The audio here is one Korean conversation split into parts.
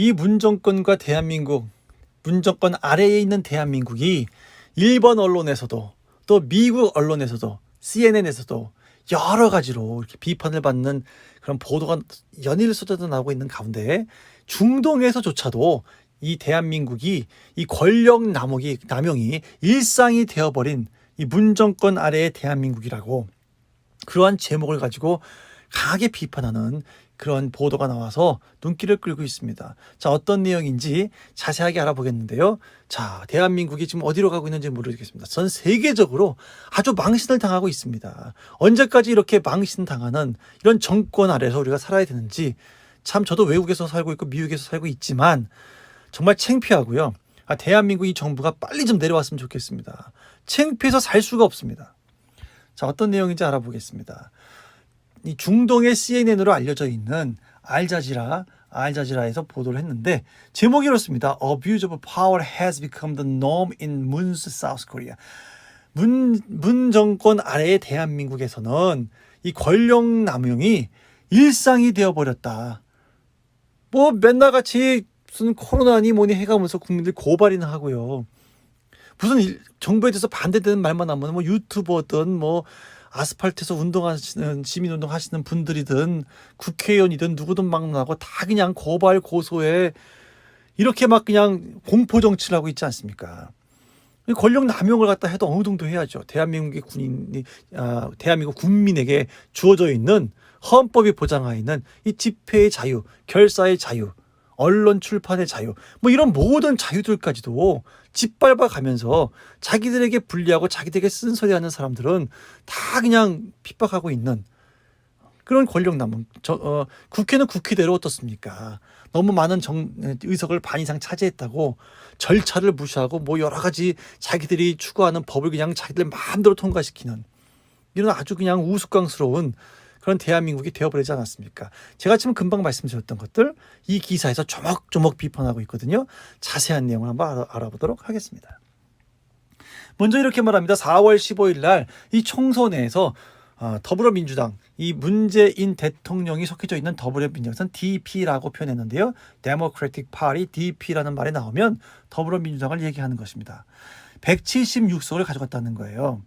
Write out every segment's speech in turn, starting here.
이 문정권과 대한민국, 문정권 아래에 있는 대한민국이 일본 언론에서도 또 미국 언론에서도 CNN에서도 여러 가지로 이렇게 비판을 받는 그런 보도가 연일 쏟아져 나오고 있는 가운데 중동에서조차도 이 대한민국이 이 권력 남용이 일상이 되어버린 이 문정권 아래의 대한민국이라고 그러한 제목을 가지고 강하게 비판하는 그런 보도가 나와서 눈길을 끌고 있습니다. 자, 어떤 내용인지 자세하게 알아보겠는데요. 자, 대한민국이 지금 어디로 가고 있는지 모르겠습니다. 전 세계적으로 아주 망신을 당하고 있습니다. 언제까지 이렇게 망신당하는 이런 정권 아래서 우리가 살아야 되는지 참 저도 외국에서 살고 있고 미국에서 살고 있지만 정말 창피하고요. 대한민국 이 정부가 빨리 좀 내려왔으면 좋겠습니다. 창피해서 살 수가 없습니다. 자, 어떤 내용인지 알아보겠습니다. 이 중동의 CNN으로 알려져 있는 알자지라에서 보도를 했는데 제목이 이렇습니다. Abuse of power has become the norm in Moon's South Korea. 문 정권 아래의 대한민국에서는 이 권력 남용이 일상이 되어버렸다. 뭐 맨날 같이 무슨 코로나니 뭐니 해가면서 국민들 고발이나 하고요. 무슨 정부에 대해서 반대되는 말만 하면 뭐 유튜버든 뭐 아스팔트에서 운동하시는 시민운동 하시는 분들이든 국회의원이든 누구든 막 나고 다 그냥 고발 고소해 이렇게 막 그냥 공포 정치를 하고 있지 않습니까? 권력 남용을 갖다 해도 어느 정도 해야죠. 대한민국 국민에게 주어져 있는 헌법이 보장하여 있는 이 집회의 자유, 결사의 자유, 언론 출판의 자유, 뭐 이런 모든 자유들까지도 짓밟아 가면서 자기들에게 불리하고 자기들에게 쓴소리하는 사람들은 다 그냥 핍박하고 있는 그런 권력 남용. 국회는 국회대로 어떻습니까? 너무 많은 의석을 반 이상 차지했다고 절차를 무시하고 뭐 여러 가지 자기들이 추구하는 법을 그냥 자기들 마음대로 통과시키는 이런 아주 그냥 우스꽝스러운 그런 대한민국이 되어버리지 않았습니까? 제가 지금 금방 말씀드렸던 것들 이 기사에서 조목조목 비판하고 있거든요. 자세한 내용을 한번 알아보도록 하겠습니다. 먼저 이렇게 말합니다. 4월 15일 날 이 총선에서 더불어민주당, 이 문재인 대통령이 속해져 있는 더불어민주당은 DP라고 표현했는데요. Democratic Party, DP라는 말이 나오면 더불어민주당을 얘기하는 것입니다. 176석을 가져갔다는 거예요.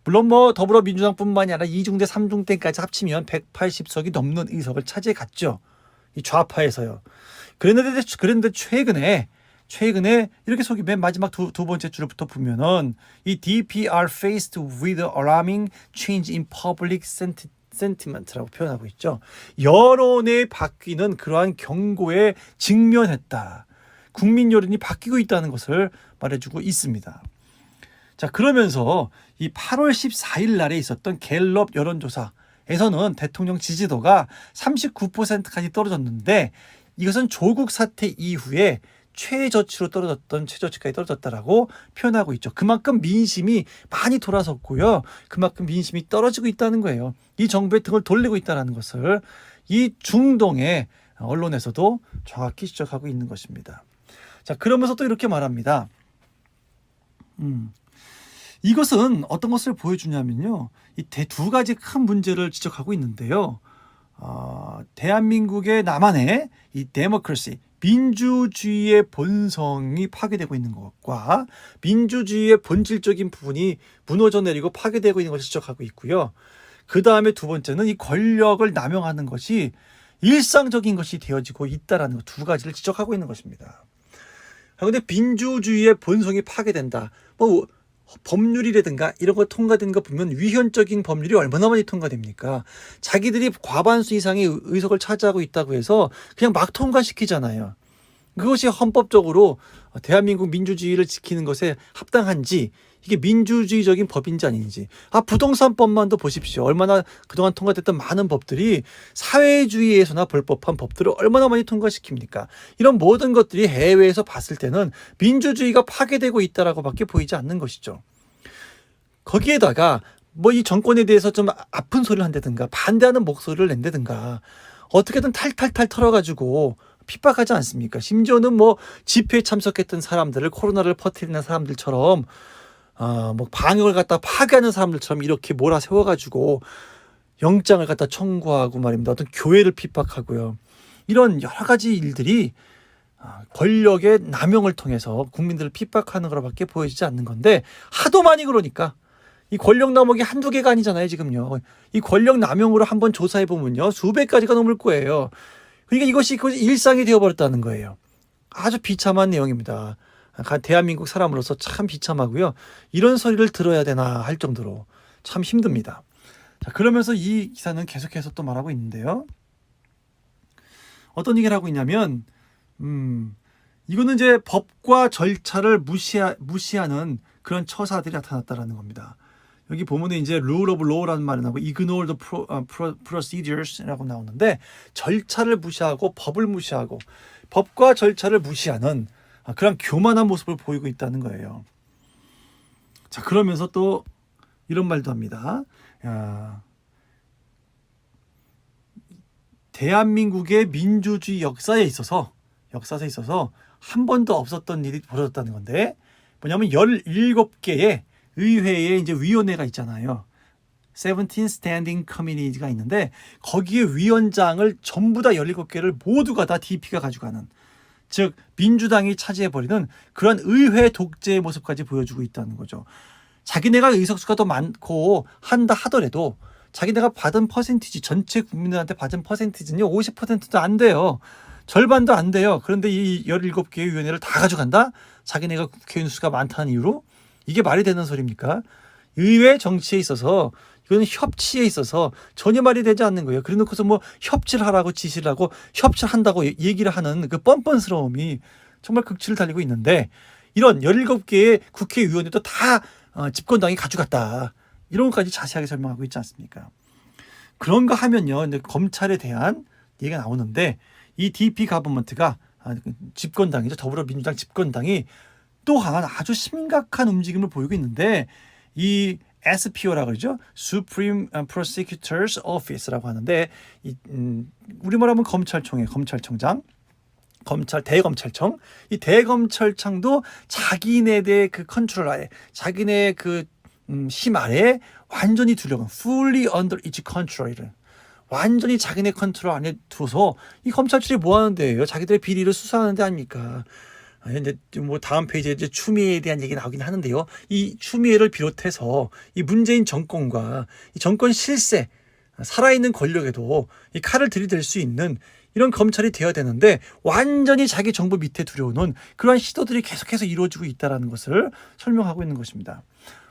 물론 뭐 더불어민주당뿐만이 아니라 2중대, 3중대까지 합치면 180석이 넘는 의석을 차지해갔죠. 이 좌파에서요. 그랬는데 최근에 이렇게 속이 맨 마지막 두 번째 줄부터 보면은 이 DPR faced with alarming change in public sentiment라고 표현하고 있죠. 여론에 바뀌는 그러한 경고에 직면했다. 국민 여론이 바뀌고 있다는 것을 말해주고 있습니다. 자, 그러면서 이 8월 14일 날에 있었던 갤럽 여론조사에서는 대통령 지지도가 39%까지 떨어졌는데 이것은 조국 사태 이후에 최저치까지 떨어졌다라고 표현하고 있죠. 그만큼 민심이 많이 돌아섰고요. 그만큼 민심이 떨어지고 있다는 거예요. 이 정부의 등을 돌리고 있다는 것을 이 중동의 언론에서도 정확히 지적하고 있는 것입니다. 자, 그러면서 또 이렇게 말합니다. 이것은 어떤 것을 보여주냐면요. 이 두 가지 큰 문제를 지적하고 있는데요. 대한민국의 나만의 이 데모크라시, 민주주의의 본성이 파괴되고 있는 것과 민주주의의 본질적인 부분이 무너져 내리고 파괴되고 있는 것을 지적하고 있고요. 그 다음에 두 번째는 이 권력을 남용하는 것이 일상적인 것이 되어지고 있다는 것, 두 가지를 지적하고 있는 것입니다. 그런데 민주주의의 본성이 파괴된다. 뭐 법률이라든가 이런 거 통과된 거 보면 위헌적인 법률이 얼마나 많이 통과됩니까? 자기들이 과반수 이상의 의석을 차지하고 있다고 해서 그냥 막 통과시키잖아요. 그것이 헌법적으로 대한민국 민주주의를 지키는 것에 합당한지, 이게 민주주의적인 법인지 아닌지. 부동산법만도 보십시오. 얼마나 그동안 통과됐던 많은 법들이 사회주의에서나 불법한 법들을 얼마나 많이 통과시킵니까? 이런 모든 것들이 해외에서 봤을 때는 민주주의가 파괴되고 있다라고 밖에 보이지 않는 것이죠. 거기에다가 뭐 이 정권에 대해서 좀 아픈 소리를 한다든가 반대하는 목소리를 낸다든가 어떻게든 탈탈탈 털어가지고 핍박하지 않습니까? 심지어는 뭐 집회에 참석했던 사람들을, 코로나를 퍼뜨리는 사람들처럼 뭐 방역을 갖다 파괴하는 사람들처럼 이렇게 몰아세워가지고 영장을 갖다 청구하고 말입니다. 어떤 교회를 핍박하고요. 이런 여러 가지 일들이 권력의 남용을 통해서 국민들을 핍박하는 거로밖에 보여지지 않는 건데 하도 많이 그러니까 이 권력 남용이 한두 개가 아니잖아요 지금요. 이 권력 남용으로 한번 조사해 보면요 수백 가지가 넘을 거예요. 그러니까 이것이 일상이 되어버렸다는 거예요. 아주 비참한 내용입니다. 대한민국 사람으로서 참 비참하고요. 이런 소리를 들어야 되나 할 정도로 참 힘듭니다. 자, 그러면서 이 기사는 계속해서 또 말하고 있는데요. 어떤 얘기를 하고 있냐면 이거는 이제 법과 절차를 무시하는 그런 처사들이 나타났다라는 겁니다. 여기 보면은 이제 rule of law라는 말이 나오고 ignore the procedures라고 나오는데 절차를 무시하고 법을 무시하고 법과 절차를 무시하는 그런 교만한 모습을 보이고 있다는 거예요. 자, 그러면서 또 이런 말도 합니다. 대한민국의 민주주의 역사에 있어서 한 번도 없었던 일이 벌어졌다는 건데 뭐냐면 17개의 의회에 이제 위원회가 있잖아요. 17 Standing Committee가 있는데 거기에 위원장을 전부 다 17개를 모두가 다 DP가 가져가는 즉 민주당이 차지해버리는 그런 의회 독재의 모습까지 보여주고 있다는 거죠. 자기네가 의석수가 더 많고 한다 하더라도 자기네가 받은 퍼센티지 전체 국민들한테 받은 퍼센티지는요 50%도 안 돼요. 절반도 안 돼요. 그런데 이 17개의 위원회를 다 가져간다? 자기네가 국회의원 수가 많다는 이유로? 이게 말이 되는 소리입니까? 의회 정치에 있어서 이거는 협치에 있어서 전혀 말이 되지 않는 거예요. 그래 놓고서 뭐 협치를 하라고 지시를 하고 협치를 한다고 얘기를 하는 그 뻔뻔스러움이 정말 극치를 달리고 있는데 이런 17개의 국회의원들도 다 집권당이 가져갔다. 이런 것까지 자세하게 설명하고 있지 않습니까? 그런가 하면요. 검찰에 대한 얘기가 나오는데 이 DP 가버먼트가 집권당이죠. 더불어민주당 집권당이 또한 아주 심각한 움직임을 보이고 있는데 이 SPO라고 그러죠. Supreme Prosecutor's Office라고 하는데 우리말로 하면 검찰청장, 대검찰청. 이 대검찰청도 자기네의 그 컨트롤 아래, 자기네 그 힘 아래 완전히 두려운 fully under its control을 완전히 자기네 컨트롤 안에 두어서 이 검찰들이 뭐 하는 데예요? 자기들의 비리를 수사하는 데 아닙니까? 이제 뭐 다음 페이지에 이제 추미애에 대한 얘기 나오긴 하는데요. 이 추미애를 비롯해서 이 문재인 정권과 이 정권 실세, 살아있는 권력에도 이 칼을 들이댈 수 있는 이런 검찰이 되어야 되는데 완전히 자기 정부 밑에 들여오는 그러한 시도들이 계속해서 이루어지고 있다는 것을 설명하고 있는 것입니다.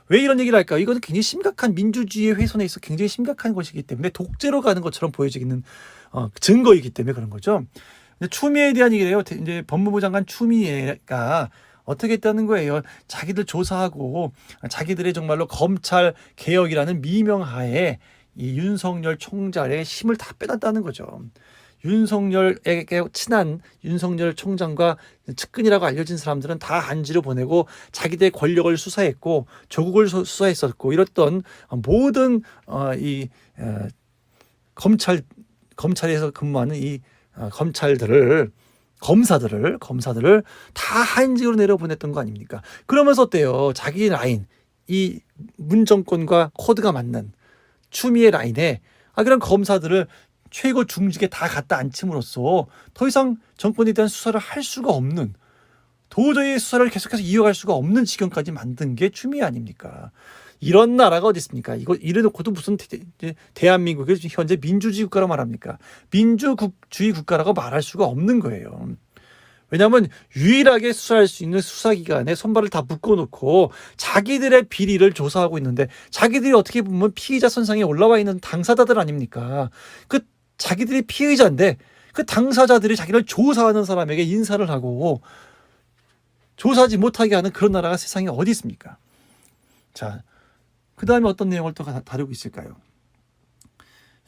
왜 이런 얘기를 할까요? 이것은 굉장히 심각한 민주주의의 훼손에 있어 굉장히 심각한 것이기 때문에 독재로 가는 것처럼 보여지는 증거이기 때문에 그런 거죠. 추미애에 대한 얘기를 해요. 이제 법무부 장관 추미애가 어떻게 했다는 거예요. 자기들 조사하고 자기들의 정말로 검찰 개혁이라는 미명하에 이 윤석열 총장의 힘을 다 빼놨다는 거죠. 윤석열에게 친한 윤석열 총장과 측근이라고 알려진 사람들은 다 안지로 보내고 자기들의 권력을 수사했고 조국을 수사했었고 이랬던 모든 이 검찰에서 근무하는 이 검사들을 다 한직으로 내려보냈던 거 아닙니까? 그러면서 어때요? 자기 라인, 이 문정권과 코드가 맞는 추미애 라인에 그런 검사들을 최고 중직에 다 갖다 앉힘으로써 더 이상 정권에 대한 수사를 할 수가 없는 도저히 수사를 계속해서 이어갈 수가 없는 지경까지 만든 게 추미애 아닙니까? 이런 나라가 어디 있습니까? 이거 이래놓고도 무슨 대한민국이 현재 민주주의 국가라고 말합니까? 민주주의 국가라고 말할 수가 없는 거예요. 왜냐하면 유일하게 수사할 수 있는 수사기관에 손발을 다 묶어놓고 자기들의 비리를 조사하고 있는데 자기들이 어떻게 보면 피의자 선상에 올라와 있는 당사자들 아닙니까? 그 자기들이 피의자인데 그 당사자들이 자기를 조사하는 사람에게 인사를 하고 조사하지 못하게 하는 그런 나라가 세상에 어디 있습니까? 자, 그 다음에 어떤 내용을 또 다루고 있을까요?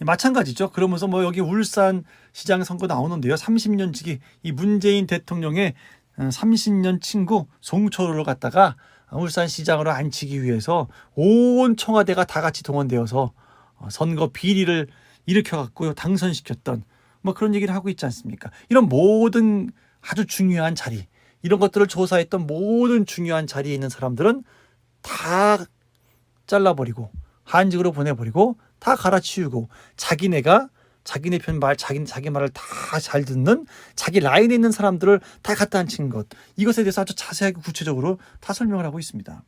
마찬가지죠. 그러면서 뭐 여기 울산 시장 선거 나오는데요. 30년 지기 이 문재인 대통령의 30년 친구 송철호를 갖다가 울산 시장으로 앉히기 위해서 온 청와대가 다 같이 동원되어서 선거 비리를 일으켜갖고 당선시켰던 뭐 그런 얘기를 하고 있지 않습니까? 이런 모든 아주 중요한 자리, 이런 것들을 조사했던 모든 중요한 자리에 있는 사람들은 다 잘라버리고 한직으로 보내버리고 다 갈아치우고 자기네가 자기네 편 말, 자기 말을 다 잘 듣는 자기 라인에 있는 사람들을 다 갖다 앉힌 것. 이것에 대해서 아주 자세하게 구체적으로 다 설명을 하고 있습니다.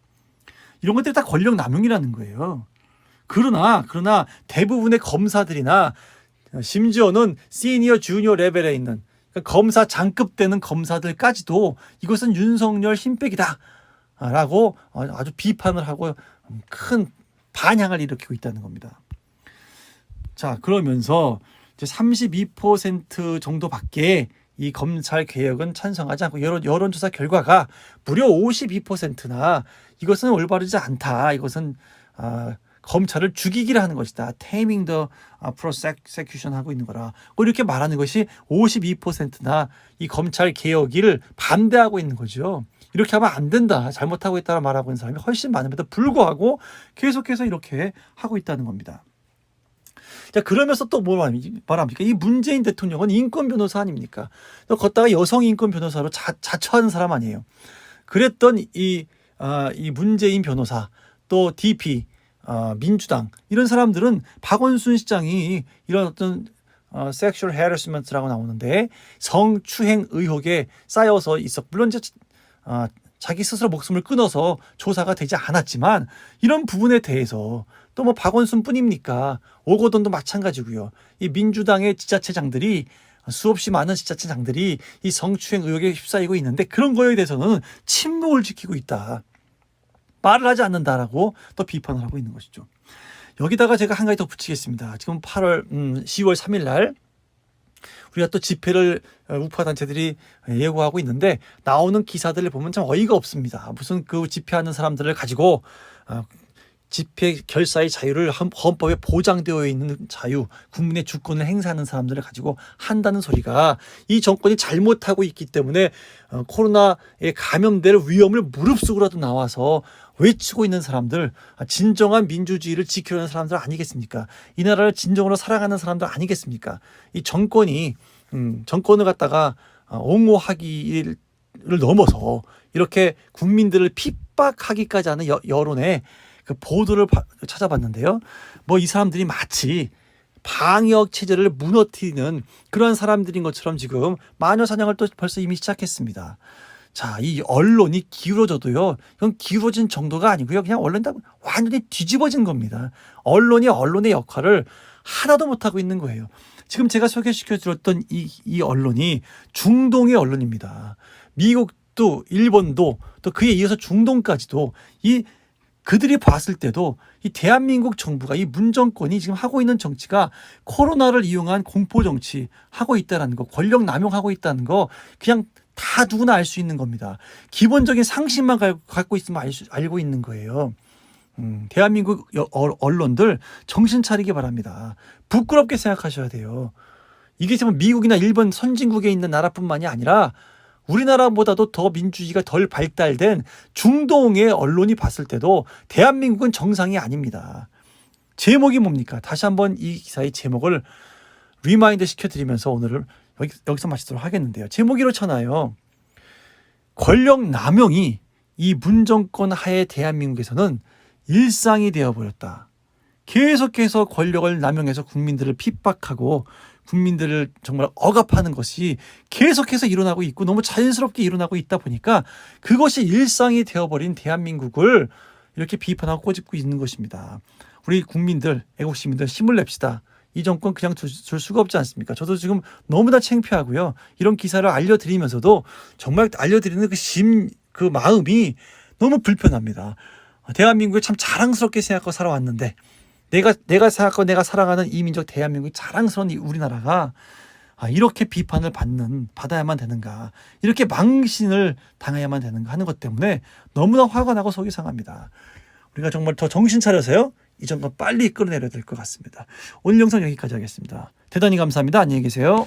이런 것들이 다 권력 남용이라는 거예요. 그러나 대부분의 검사들이나 심지어는 시니어 주니어 레벨에 있는 그러니까 검사 장급 되는 검사들까지도 이것은 윤석열 힘빼기다 라고 아주 비판을 하고 큰 반향을 일으키고 있다는 겁니다. 자, 그러면서 이제 32% 정도밖에 이 검찰 개혁은 찬성하지 않고 여론조사 결과가 무려 52%나 이것은 올바르지 않다. 이것은 검찰을 죽이기를 하는 것이다. Taming the prosecution 하고 있는 거라. 이렇게 말하는 것이 52%나 이 검찰 개혁을 반대하고 있는 거죠. 이렇게 하면 안 된다. 잘못하고 있다고 말하고 있는 사람이 훨씬 많음에도 불구하고 계속해서 이렇게 하고 있다는 겁니다. 자, 그러면서 또 뭘 말합니까? 이 문재인 대통령은 인권 변호사 아닙니까? 또 걷다가 여성 인권 변호사로 자처하는 사람 아니에요. 그랬던 이 문재인 변호사 또 DP 민주당 이런 사람들은 박원순 시장이 이런 어떤 sexual harassment라고 나오는데 성추행 의혹에 쌓여서 물론 이제 자기 스스로 목숨을 끊어서 조사가 되지 않았지만 이런 부분에 대해서 또 뭐 박원순뿐입니까? 오거돈도 마찬가지고요. 이 민주당의 지자체장들이 수없이 많은 지자체장들이 이 성추행 의혹에 휩싸이고 있는데 그런 거에 대해서는 침묵을 지키고 있다. 말을 하지 않는다라고 또 비판을 하고 있는 것이죠. 여기다가 제가 한 가지 더 붙이겠습니다. 지금 10월 3일 날 우리가 또 집회를 우파 단체들이 예고하고 있는데 나오는 기사들을 보면 참 어이가 없습니다. 무슨 그 집회하는 사람들을 가지고 집회 결사의 자유를 헌법에 보장되어 있는 자유, 국민의 주권을 행사하는 사람들을 가지고 한다는 소리가 이 정권이 잘못하고 있기 때문에 코로나에 감염될 위험을 무릅쓰고라도 나와서 외치고 있는 사람들, 진정한 민주주의를 지키려는 사람들 아니겠습니까? 이 나라를 진정으로 사랑하는 사람들 아니겠습니까? 이 정권을 갖다가 옹호하기를 넘어서 이렇게 국민들을 핍박하기까지 하는 여론에 그 보도를 찾아봤는데요. 뭐 이 사람들이 마치 방역 체제를 무너뜨리는 그런 사람들인 것처럼 지금 마녀 사냥을 또 벌써 이미 시작했습니다. 자, 이 언론이 기울어져도요. 이건 기울어진 정도가 아니고요. 그냥 언론이 다 완전히 뒤집어진 겁니다. 언론이 언론의 역할을 하나도 못하고 있는 거예요. 지금 제가 소개시켜 드렸던 이 언론이 중동의 언론입니다. 미국도 일본도 또 그에 이어서 중동까지도 그들이 봤을 때도 이 대한민국 정부가 이 문정권이 지금 하고 있는 정치가 코로나를 이용한 공포 정치 하고 있다는 거, 권력 남용하고 있다는 거 그냥 다 누구나 알 수 있는 겁니다. 기본적인 상식만 갖고 있으면 알고 있는 거예요. 대한민국 언론들 정신 차리기 바랍니다. 부끄럽게 생각하셔야 돼요. 이게 지금 미국이나 일본 선진국에 있는 나라뿐만이 아니라 우리나라보다도 더 민주주의가 덜 발달된 중동의 언론이 봤을 때도 대한민국은 정상이 아닙니다. 제목이 뭡니까? 다시 한번 이 기사의 제목을 리마인드 시켜드리면서 오늘을 여기서 마치도록 하겠는데요. 제목이 이렇잖아요. 권력 남용이 이 문정권 하에 대한민국에서는 일상이 되어버렸다. 계속해서 권력을 남용해서 국민들을 핍박하고 국민들을 정말 억압하는 것이 계속해서 일어나고 있고 너무 자연스럽게 일어나고 있다 보니까 그것이 일상이 되어버린 대한민국을 이렇게 비판하고 꼬집고 있는 것입니다. 우리 국민들, 애국시민들 힘을 냅시다. 이 정권 그냥 둘 수가 없지 않습니까? 저도 지금 너무나 창피하고요. 이런 기사를 알려드리면서도 정말 알려드리는 그 마음이 너무 불편합니다. 대한민국을 참 자랑스럽게 생각하고 살아왔는데 내가 생각하고 내가 사랑하는 이 민족 대한민국 자랑스러운 이 우리나라가 이렇게 비판을 받아야만 되는가, 이렇게 망신을 당해야만 되는가 하는 것 때문에 너무나 화가 나고 속이 상합니다. 우리가 정말 더 정신 차려서요 이 정권 빨리 끌어내려야 될 것 같습니다. 오늘 영상 여기까지 하겠습니다. 대단히 감사합니다. 안녕히 계세요.